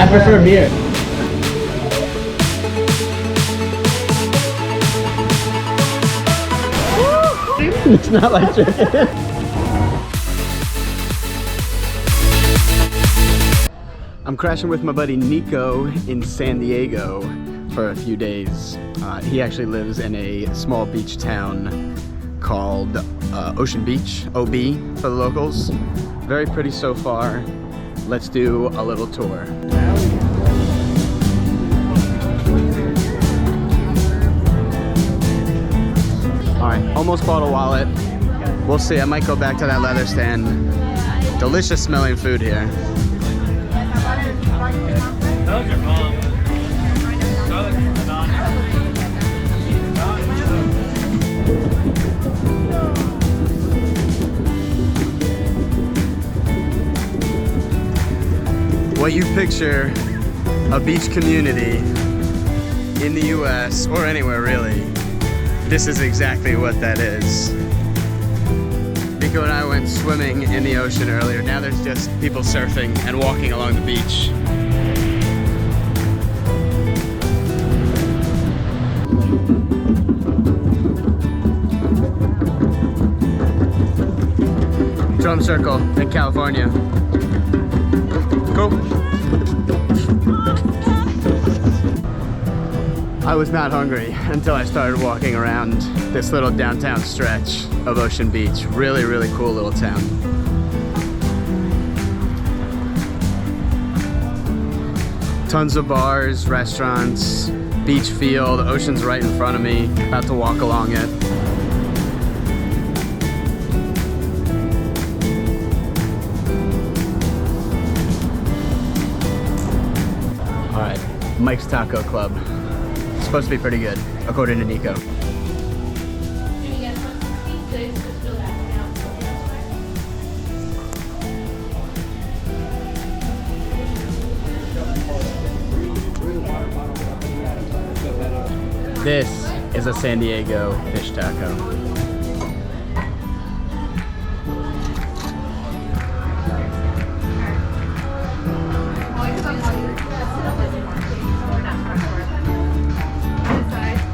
prefer beer. It's not like chicken. I'm crashing with my buddy Nico in San Diego for a few days. He actually lives in a small beach town called Ocean Beach, OB for the locals. Very pretty so far. Let's do a little tour. Alright, almost bought a wallet. We'll see, I might go back to that leather stand. Delicious smelling food here. What you picture a beach community in the US or anywhere really, this is exactly what that is. Nico and I went swimming in the ocean earlier. Now there's just people surfing and walking along the beach. Drum circle in California. Cool. I was not hungry until I started walking around this little downtown stretch of Ocean Beach. Really, really cool little town. Tons of bars, restaurants, beach feel. The ocean's right in front of me. About to walk along it. All right, Mike's Taco Club. Supposed to be pretty good, according to Nico. This is a San Diego fish taco.